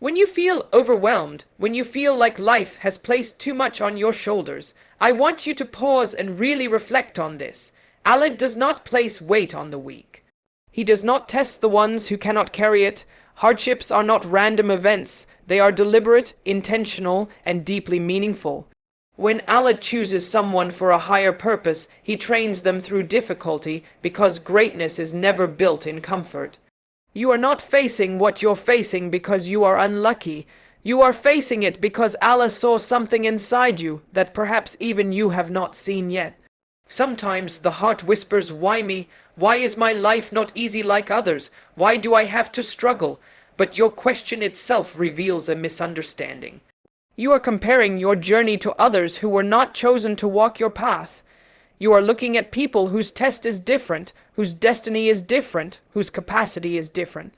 When you feel overwhelmed, when you feel like life has placed too much on your shoulders, I want you to pause and really reflect on this. Allah does not place weight on the weak. He does not test the ones who cannot carry it. Hardships are not random events. They are deliberate, intentional, and deeply meaningful. When Allah chooses someone for a higher purpose, He trains them through difficulty because greatness is never built in comfort. You are not facing what you're facing because you are unlucky. You are facing it because Allah saw something inside you that perhaps even you have not seen yet. Sometimes the heart whispers, "Why me? Why is my life not easy like others? Why do I have to struggle?" But your question itself reveals a misunderstanding. You are comparing your journey to others who were not chosen to walk your path. You are looking at people whose test is different, whose destiny is different, whose capacity is different.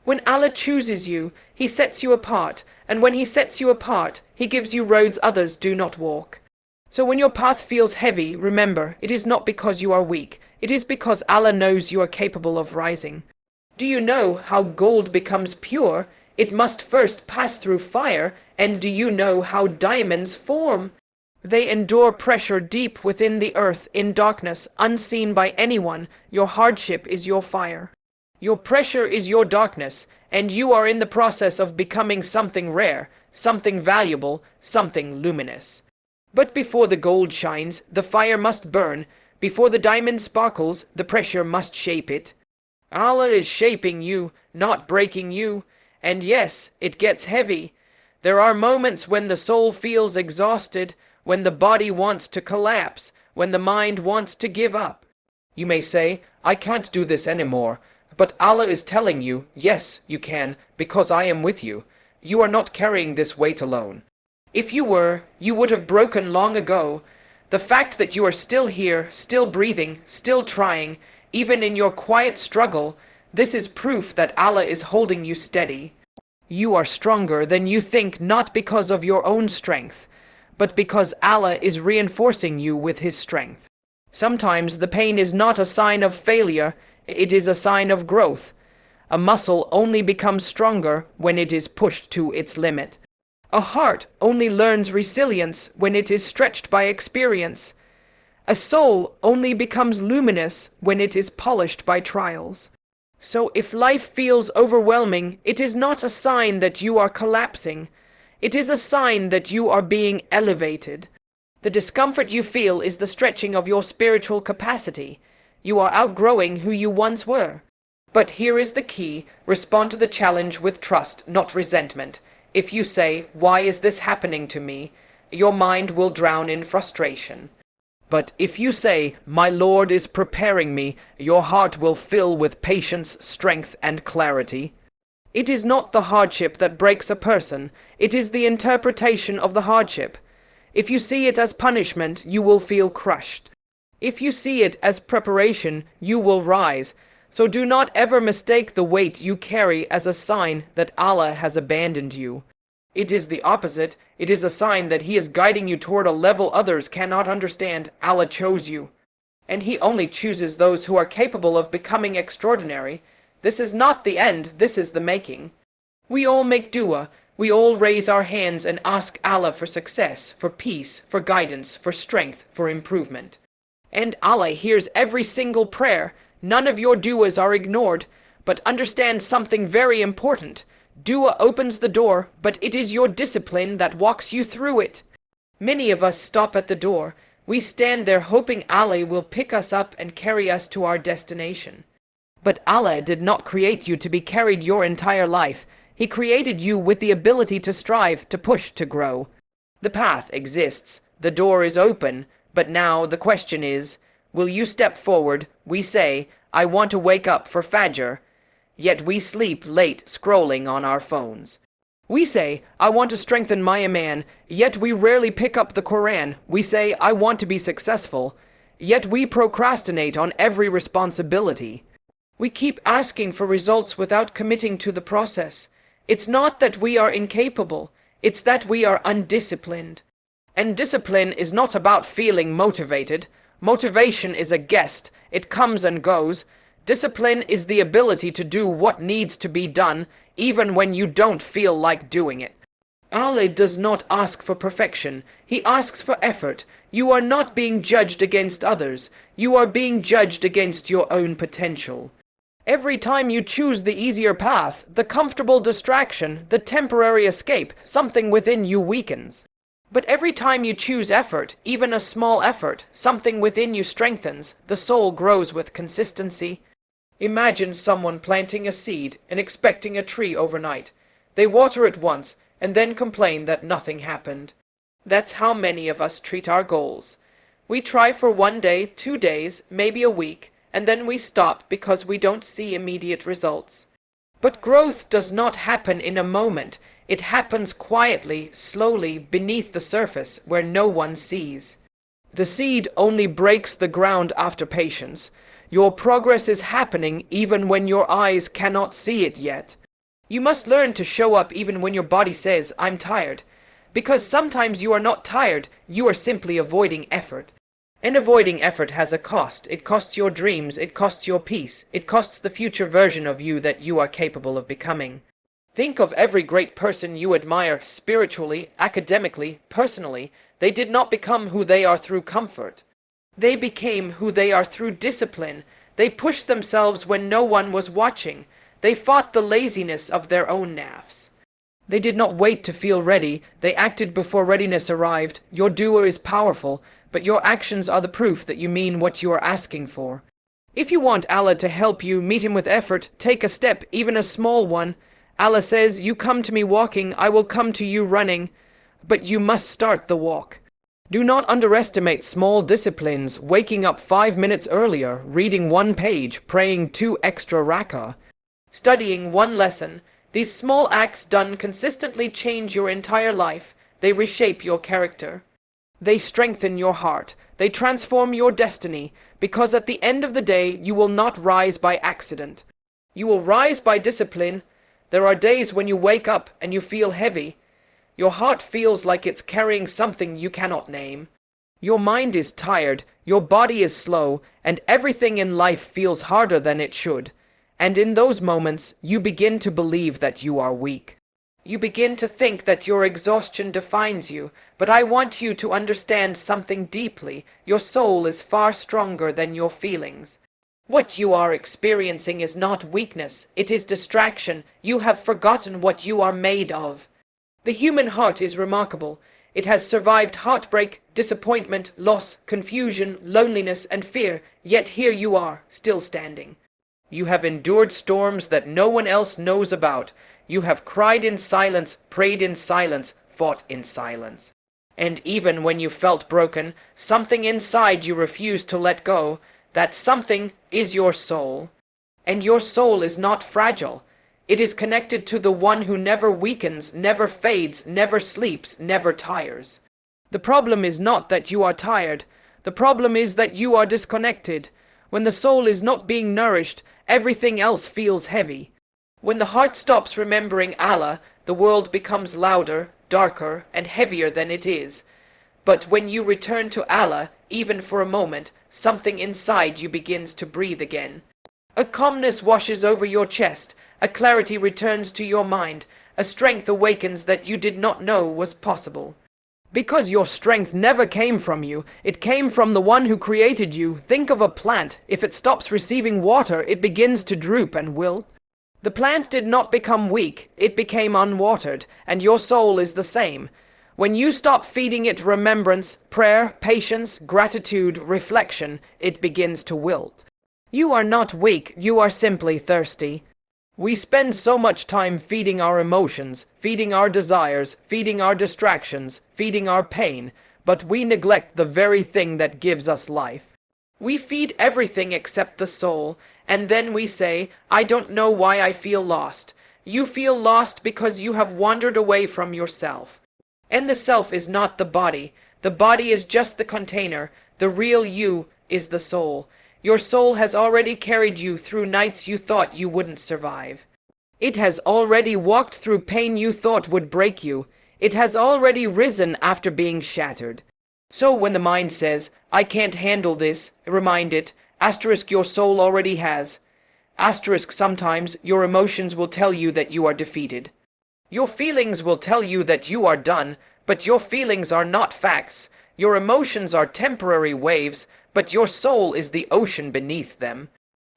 When Allah chooses you, He sets you apart, and when He sets you apart, He gives you roads others do not walk. So when your path feels heavy, remember, it is not because you are weak. It is because Allah knows you are capable of rising. Do you know how gold becomes pure? It must first pass through fire. And do you know how diamonds form? They endure pressure deep within the earth, in darkness, unseen by anyone. Your hardship is your fire. Your pressure is your darkness, and you are in the process of becoming something rare, something valuable, something luminous. But before the gold shines, the fire must burn. Before the diamond sparkles, the pressure must shape it. Allah is shaping you, not breaking you. And yes, it gets heavy. There are moments when the soul feels exhausted, when the body wants to collapse, when the mind wants to give up. You may say, "I can't do this anymore." But Allah is telling you, yes, you can, because I am with you. You are not carrying this weight alone. If you were, you would have broken long ago. The fact that you are still here, still breathing, still trying, even in your quiet struggle, this is proof that Allah is holding you steady. You are stronger than you think, not because of your own strength, but because Allah is reinforcing you with His strength. Sometimes the pain is not a sign of failure, it is a sign of growth. A muscle only becomes stronger when it is pushed to its limit. A heart only learns resilience when it is stretched by experience. A soul only becomes luminous when it is polished by trials. So if life feels overwhelming, it is not a sign that you are collapsing. It is a sign that you are being elevated. The discomfort you feel is the stretching of your spiritual capacity. You are outgrowing who you once were. But here is the key: respond to the challenge with trust, not resentment. If you say, "Why is this happening to me?" your mind will drown in frustration. But if you say, "My Lord is preparing me," your heart will fill with patience, strength, and clarity. It is not the hardship that breaks a person, it is the interpretation of the hardship. If you see it as punishment, you will feel crushed. If you see it as preparation, you will rise. So do not ever mistake the weight you carry as a sign that Allah has abandoned you. It is the opposite. It is a sign that He is guiding you toward a level others cannot understand. Allah chose you. And He only chooses those who are capable of becoming extraordinary. This is not the end, this is the making. We all make dua. We all raise our hands and ask Allah for success, for peace, for guidance, for strength, for improvement. And Allah hears every single prayer. None of your duas are ignored. But understand something very important. Dua opens the door, but it is your discipline that walks you through it. Many of us stop at the door. We stand there hoping Allah will pick us up and carry us to our destination. But Allah did not create you to be carried your entire life. He created you with the ability to strive, to push, to grow. The path exists. The door is open. But now the question is, will you step forward? We say, "I want to wake up for Fajr." Yet we sleep late scrolling on our phones. We say, "I want to strengthen my Imaan." Yet we rarely pick up the Quran. We say, "I want to be successful." Yet we procrastinate on every responsibility. We keep asking for results without committing to the process. It's not that we are incapable. It's that we are undisciplined. And discipline is not about feeling motivated. Motivation is a guest. It comes and goes. Discipline is the ability to do what needs to be done, even when you don't feel like doing it. Allah does not ask for perfection. He asks for effort. You are not being judged against others. You are being judged against your own potential. Every time you choose the easier path, the comfortable distraction, the temporary escape, something within you weakens. But every time you choose effort, even a small effort, something within you strengthens. The soul grows with consistency. Imagine someone planting a seed and expecting a tree overnight. They water it once and then complain that nothing happened. That's how many of us treat our goals. We try for 1 day, 2 days, maybe a week, and then we stop because we don't see immediate results. But growth does not happen in a moment. It happens quietly, slowly, beneath the surface, where no one sees. The seed only breaks the ground after patience. Your progress is happening even when your eyes cannot see it yet. You must learn to show up even when your body says, "I'm tired." Because sometimes you are not tired, you are simply avoiding effort. And avoiding effort has a cost. It costs your dreams, it costs your peace, it costs the future version of you that you are capable of becoming. Think of every great person you admire, spiritually, academically, personally. They did not become who they are through comfort. They became who they are through discipline. They pushed themselves when no one was watching. They fought the laziness of their own nafs. They did not wait to feel ready. They acted before readiness arrived. Your doer is powerful, but your actions are the proof that you mean what you are asking for. If you want Allah to help you, meet Him with effort. Take a step, even a small one. Allah says, "You come to me walking, I will come to you running." But you must start the walk. Do not underestimate small disciplines, waking up 5 minutes earlier, reading 1 page, praying 2 extra rak'ah, studying 1 lesson. These small acts done consistently change your entire life. They reshape your character. They strengthen your heart. They transform your destiny, because at the end of the day, you will not rise by accident. You will rise by discipline. There are days when you wake up and you feel heavy. Your heart feels like it's carrying something you cannot name. Your mind is tired, your body is slow, and everything in life feels harder than it should. And in those moments, you begin to believe that you are weak. You begin to think that your exhaustion defines you, but I want you to understand something deeply. Your soul is far stronger than your feelings. What you are experiencing is not weakness, it is distraction. You have forgotten what you are made of. The human heart is remarkable. It has survived heartbreak, disappointment, loss, confusion, loneliness, and fear, yet here you are, still standing. You have endured storms that no one else knows about. You have cried in silence, prayed in silence, fought in silence. And even when you felt broken, something inside you refused to let go. That something is your soul. And your soul is not fragile. It is connected to the one who never weakens, never fades, never sleeps, never tires. The problem is not that you are tired. The problem is that you are disconnected. When the soul is not being nourished, everything else feels heavy. When the heart stops remembering Allah, the world becomes louder, darker, and heavier than it is. But when you return to Allah, even for a moment, something inside you begins to breathe again. A calmness washes over your chest, a clarity returns to your mind, a strength awakens that you did not know was possible. Because your strength never came from you, it came from the one who created you. Think of a plant. If it stops receiving water, it begins to droop and wilt. The plant did not become weak, it became unwatered, and your soul is the same. When you stop feeding it remembrance, prayer, patience, gratitude, reflection, it begins to wilt. You are not weak, you are simply thirsty. We spend so much time feeding our emotions, feeding our desires, feeding our distractions, feeding our pain, but we neglect the very thing that gives us life. We feed everything except the soul, and then we say, "I don't know why I feel lost." You feel lost because you have wandered away from yourself. And the self is not the body. The body is just the container. The real you is the soul. Your soul has already carried you through nights you thought you wouldn't survive. It has already walked through pain you thought would break you. It has already risen after being shattered. So when the mind says, "I can't handle this," remind it, * your soul already has. Asterisk sometimes your emotions will tell you that you are defeated. Your feelings will tell you that you are done, but your feelings are not facts. Your emotions are temporary waves, but your soul is the ocean beneath them.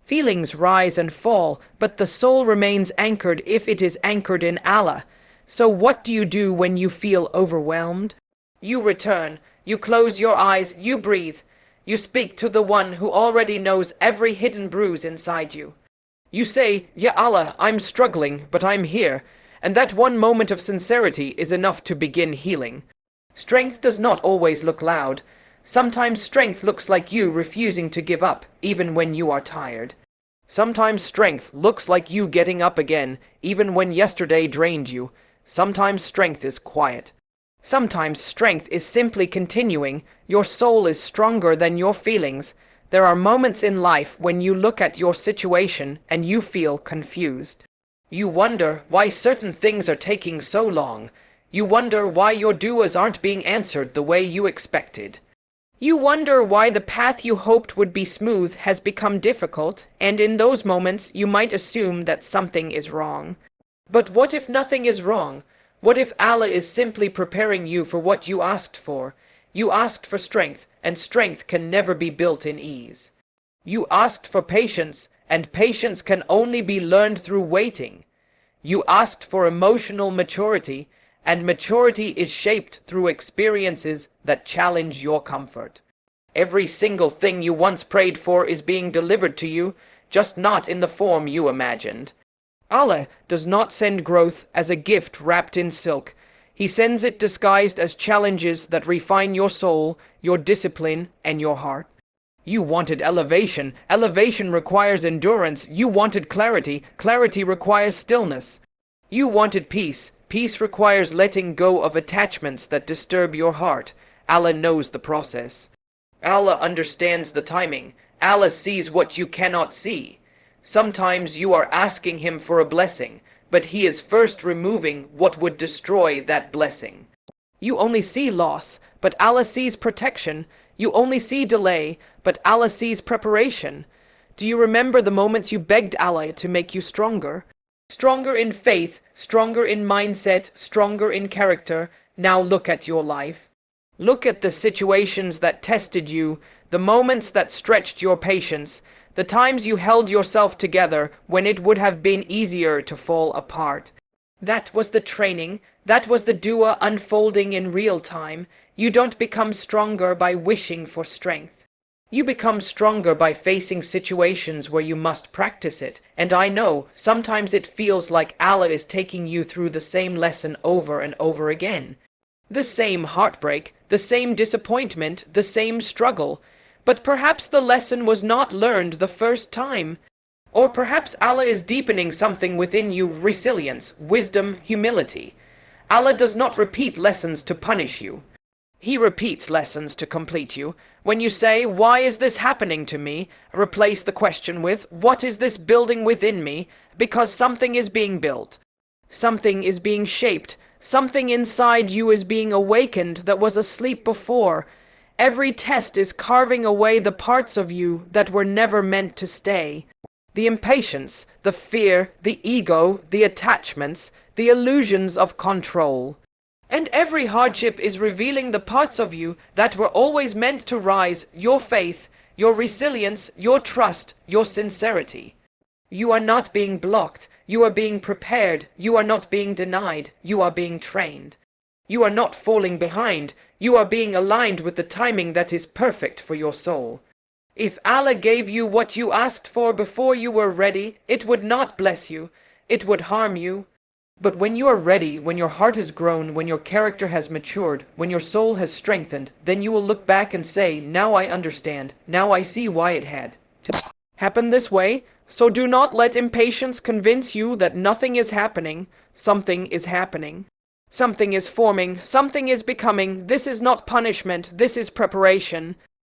Feelings rise and fall, but the soul remains anchored if it is anchored in Allah. So what do you do when you feel overwhelmed? You return, you close your eyes, you breathe. You speak to the one who already knows every hidden bruise inside you. You say, Ya Allah, I'm struggling, but I'm here. And that one moment of sincerity is enough to begin healing. Strength does not always look loud. Sometimes strength looks like you refusing to give up, even when you are tired. Sometimes strength looks like you getting up again, even when yesterday drained you. Sometimes strength is quiet. Sometimes strength is simply continuing. Your soul is stronger than your feelings. There are moments in life when you look at your situation and you feel confused. You wonder why certain things are taking so long. You wonder why your duas aren't being answered the way you expected. You wonder why the path you hoped would be smooth has become difficult, and in those moments you might assume that something is wrong. But what if nothing is wrong? What if Allah is simply preparing you for what you asked for? You asked for strength, and strength can never be built in ease. You asked for patience, and patience can only be learned through waiting. You asked for emotional maturity, and maturity is shaped through experiences that challenge your comfort. Every single thing you once prayed for is being delivered to you, just not in the form you imagined. Allah does not send growth as a gift wrapped in silk. He sends it disguised as challenges that refine your soul, your discipline, and your heart. You wanted elevation. Elevation requires endurance. You wanted clarity. Clarity requires stillness. You wanted peace. Peace requires letting go of attachments that disturb your heart. Allah knows the process. Allah understands the timing. Allah sees what you cannot see. Sometimes you are asking Him for a blessing, but He is first removing what would destroy that blessing. You only see loss, but Allah sees protection. You only see delay, but Allah sees preparation. Do you remember the moments you begged Allah to make you stronger? Stronger in faith, stronger in mindset, stronger in character. Now look at your life. Look at the situations that tested you, the moments that stretched your patience, the times you held yourself together when it would have been easier to fall apart. That was the training. That was the dua unfolding in real time. You don't become stronger by wishing for strength. You become stronger by facing situations where you must practice it. And I know, sometimes it feels like Allah is taking you through the same lesson over and over again. The same heartbreak, the same disappointment, the same struggle. But perhaps the lesson was not learned the first time. Or perhaps Allah is deepening something within you: resilience, wisdom, humility. Allah does not repeat lessons to punish you. He repeats lessons to complete you. When you say, "Why is this happening to me?" replace the question with, "What is this building within me?" Because something is being built. Something is being shaped. Something inside you is being awakened that was asleep before. Every test is carving away the parts of you that were never meant to stay. The impatience, the fear, the ego, the attachments, the illusions of control. And every hardship is revealing the parts of you that were always meant to rise: your faith, your resilience, your trust, your sincerity. You are not being blocked. You are being prepared. You are not being denied. You are being trained. You are not falling behind. You are being aligned with the timing that is perfect for your soul. If Allah gave you what you asked for before you were ready, it would not bless you. It would harm you. But when you are ready, when your heart has grown, when your character has matured, when your soul has strengthened, then you will look back and say, "Now I understand. Now I see why it had to happen this way." So do not let impatience convince you that nothing is happening. Something is happening. Something is forming. Something is becoming. This is not punishment. This is preparation.